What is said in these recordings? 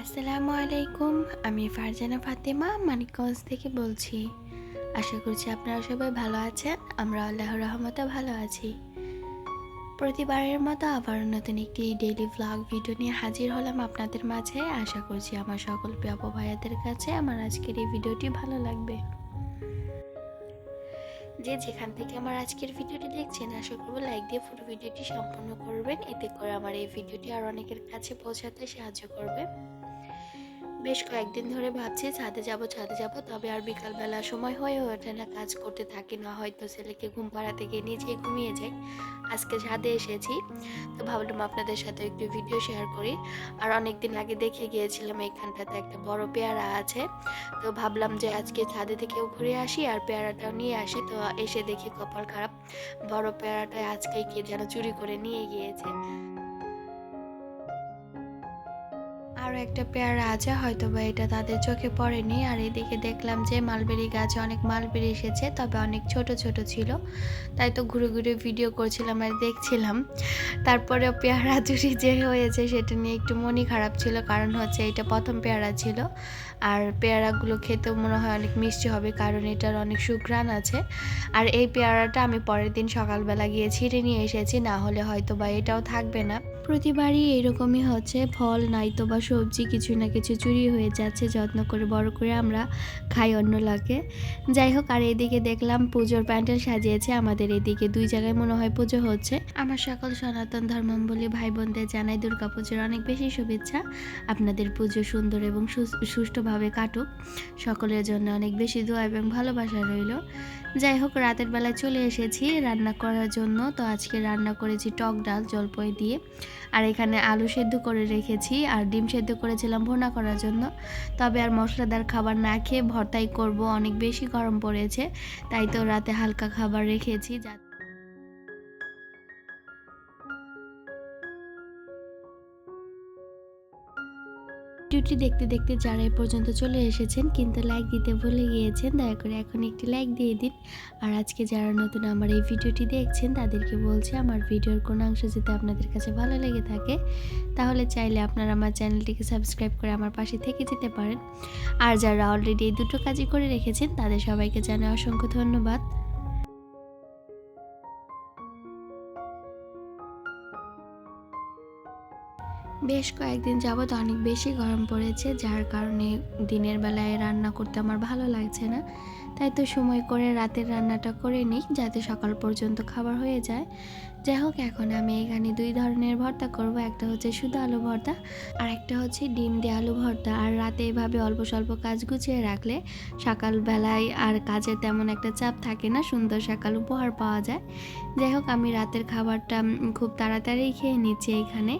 আসসালামু আলাইকুম। আমি ফারজানা ফাতেমা মানিকগঞ্জ থেকে বলছি। আশা করছি আপনারা সবাই ভালো আছেন। আমরা আল্লাহর রহমতে ভালো আছি। প্রতিবারের মতো আবার নতুন একটি ডেইলি ভ্লগ ভিডিও নিয়ে হাজির হলাম আপনাদের মাঝে। আশা করছি আমার সকল প্রিয় আপু ভাইয়াদের কাছে আমার আজকের এই ভিডিওটি ভালো লাগবে। যে যেখান থেকে আমার আজকের ভিডিওটি দেখছেন, আশা করব লাইক দিয়ে পুরো ভিডিওটি সম্পূর্ণ করবেন। এতে করে আমার এই ভিডিওটি আর অনেকের কাছে পৌঁছাতে সাহায্য করবে। বেশ কয়েকদিন ধরে ভাবছি ছাদে যাব, তবে আর বিকালবেলা সময় হয়ে ওঠে না, কাজ করতে থাকি, না হয়তো ছেলেকে ঘুম পাড়াতে গিয়ে নিজেই ঘুমিয়ে যাই। আজকে ছাদে এসেছি, তো ভাবলাম আপনাদের সাথে একটু ভিডিও শেয়ার করি। আর অনেকদিন আগে দেখে গিয়েছিলাম এইখানটাতে একটা বড় পেয়ারা আছে, তো ভাবলাম যে আজকে ছাদে থেকেও ঘুরে আসি আর পেয়ারাটাও নিয়ে আসি। তো এসে দেখি কপাল খারাপ, বড় পেয়ারাটা আজকে কে যেন চুরি করে নিয়ে গিয়েছে। আরও একটা পেয়ারা আছে, হয়তো বা এটা তাদের চোখে পড়েনি। আর এদিকে দেখলাম যে মালবেরি গাছে অনেক মালবেরি এসেছে, তবে অনেক ছোট ছোট ছিল, তাই তো ঘুরে ঘুরে ভিডিও করছিলাম আর দেখছিলাম। তারপরে পেয়ারা চুরি যে হয়েছে সেটা নিয়ে একটু মনই খারাপ ছিল, কারণ হচ্ছে এটা প্রথম পেয়ারা ছিল। আর পেয়ারাগুলো খেতেও মনে হয় অনেক মিষ্টি হবে, কারণ এটার অনেক সুঘ্রাণ আছে। আর এই পেয়ারাটা আমি পরের দিন সকালবেলা গিয়ে ছিঁড়ে নিয়ে এসেছি, না হলে হয়তো বা এটাও থাকবে না। প্রতিবারই এরকমই হচ্ছে, ফল নাইতো বা সবজি কিছু না কিছু চুরি হয়ে যাচ্ছে, যত্ন করে বড় করে আমরা খাই অন্য লাগে। যাই হোক, আর এদিকে দেখলাম পুজোর প্যান্ডেল সাজিয়েছে আমাদের এদিকে, দুই জায়গায় মনে হয় পুজো হচ্ছে। আমার সকল সনাতন ধর্মাবলম্বী ভাই বোনদের জানাই দুর্গাপুজোর অনেক বেশি শুভেচ্ছা। আপনাদের পুজো সুন্দর এবং সুষ্ঠুভাবে কাটুক, সকলের জন্য অনেক বেশি দোয়া এবং ভালোবাসা রইল। যাই হোক, রাতের বেলায় চলে এসেছি রান্না করার জন্য। তো আজকে রান্না করেছি টক ডাল জলপাই দিয়ে, আর এখানে আলু সেদ্ধ করে রেখেছি, আর ডিম সেদ্ধ করেছিলাম ভুনা করার জন্য। তবে আর মশলাদার খাবার না খেয়ে ভর্তাই করব, অনেক বেশি গরম পড়েছে, তাই তো রাতে হালকা খাবার রেখেছি। ভিডিওটি দেখতে দেখতে যারা এ পর্যন্ত চলে এসেছেন কিন্তু লাইক দিতে ভুলে গিয়েছেন, দয়া করে এখন একটি লাইক দিয়ে দিন। আর আজকে যারা নতুন আমার এই ভিডিওটি দেখছেন তাদেরকে বলছি, আমার ভিডিওর কোনো অংশ যদি আপনাদের কাছে ভালো লেগে থাকে তাহলে চাইলে আপনারা আমার চ্যানেলটিকে সাবস্ক্রাইব করে আমার পাশে থেকে যেতে পারেন। আর যারা অলরেডি এই দুটো কাজই করে রেখেছেন তাদের সবাইকে জানাই অসংখ্য ধন্যবাদ। বেশ কয়েকদিন যাবৎ অনেক বেশি গরম পড়েছে, যার কারণে দিনের বেলায় রান্না করতে আমার ভালো লাগছে না। তাই তো সময় করে রাতের রান্নাটা করে নিই, যাতে সকাল পর্যন্ত খাবার হয়ে যায়। যাই হোক, এখন আমি এখানে দুই ধরনের ভর্তা করব, একটা হচ্ছে শুধু আলু ভর্তা আর একটা হচ্ছে ডিম দিয়ে আলু ভর্তা। আর রাতে এভাবে অল্প স্বল্প কাজ গুছিয়ে রাখলে সকালবেলায় আর কাজের তেমন একটা চাপ থাকে না, সুন্দর সকাল উপহার পাওয়া যায়। যাই হোক, আমি রাতের খাবারটা খুব তাড়াতাড়ি খেয়ে নিচ্ছি। এখানে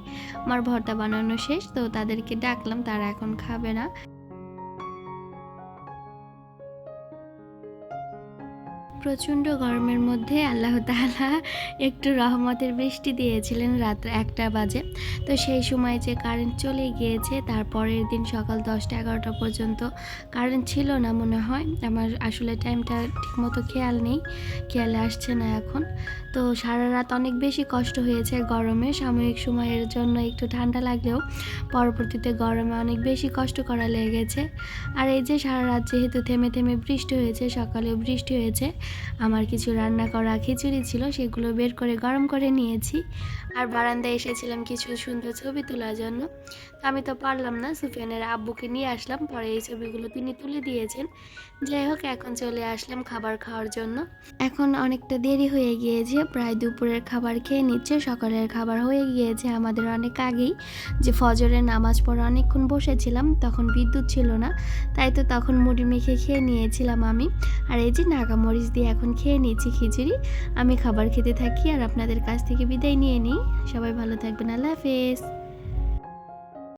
আমার ভর্তা বানানো শেষ, তো তাদেরকে ডাকলাম, তারা এখন খাবে না। প্রচণ্ড গরমের মধ্যে আল্লাহ তাআলা একটু রহমতের বৃষ্টি দিয়েছিলেন রাত 1টা বাজে। তো সেই সময় যে কারেন্ট চলে গিয়েছে, তারপরের দিন সকাল 10টা-11টা পর্যন্ত কারেন্ট ছিল না মনে হয়। আমার আসলে টাইমটা ঠিকমতো খেয়ালে আসছে না এখন। তো সারা রাত অনেক বেশি কষ্ট হয়েছে গরমে। সাময়িক সময়ের জন্য একটু ঠান্ডা লাগলেও পরবর্তীতে গরমে অনেক বেশি কষ্ট করা লেগেছে। আর এই যে সারা রাত যেহেতু থেমে থেমে বৃষ্টি হয়েছে, সকালেও বৃষ্টি হয়েছে, আমার কিছু রান্না করা খিচুড়ি ছিল, সেগুলো বের করে গরম করে নিয়েছি। আর বারান্দায় এসেছিলাম কিছু সুন্দর ছবি তোলার জন্য। আমি তো পারলাম না, সুফিয়ানের আব্বুকে নিয়ে আসলাম, পরে এই ছবিগুলো তিনি তুলে দিয়েছেন। যাই হোক, এখন চলে আসলাম খাবার খাওয়ার জন্য। এখন অনেকটা দেরি হয়ে গিয়েছে, প্রায় দুপুরের খাবার খেয়ে নিচ্ছে। সকালের খাবার হয়ে গিয়েছে আমাদের অনেক আগেই, যে ফজরের নামাজ পড়ে অনেকক্ষণ বসেছিলাম, তখন বিদ্যুৎ ছিল না, তাই তো তখন মুড়ি মেখে খেয়ে নিয়েছিলাম আমি। আর এই যে নাগামরিচ দিয়ে এখন খেয়ে নিচ্ছি খিচুড়ি। আমি খাবার খেতে থাকি আর আপনাদের কাছ থেকে বিদায় নিয়ে নিই। সবাই ভালো থাকবেন, আল্লাহ হাফেজ।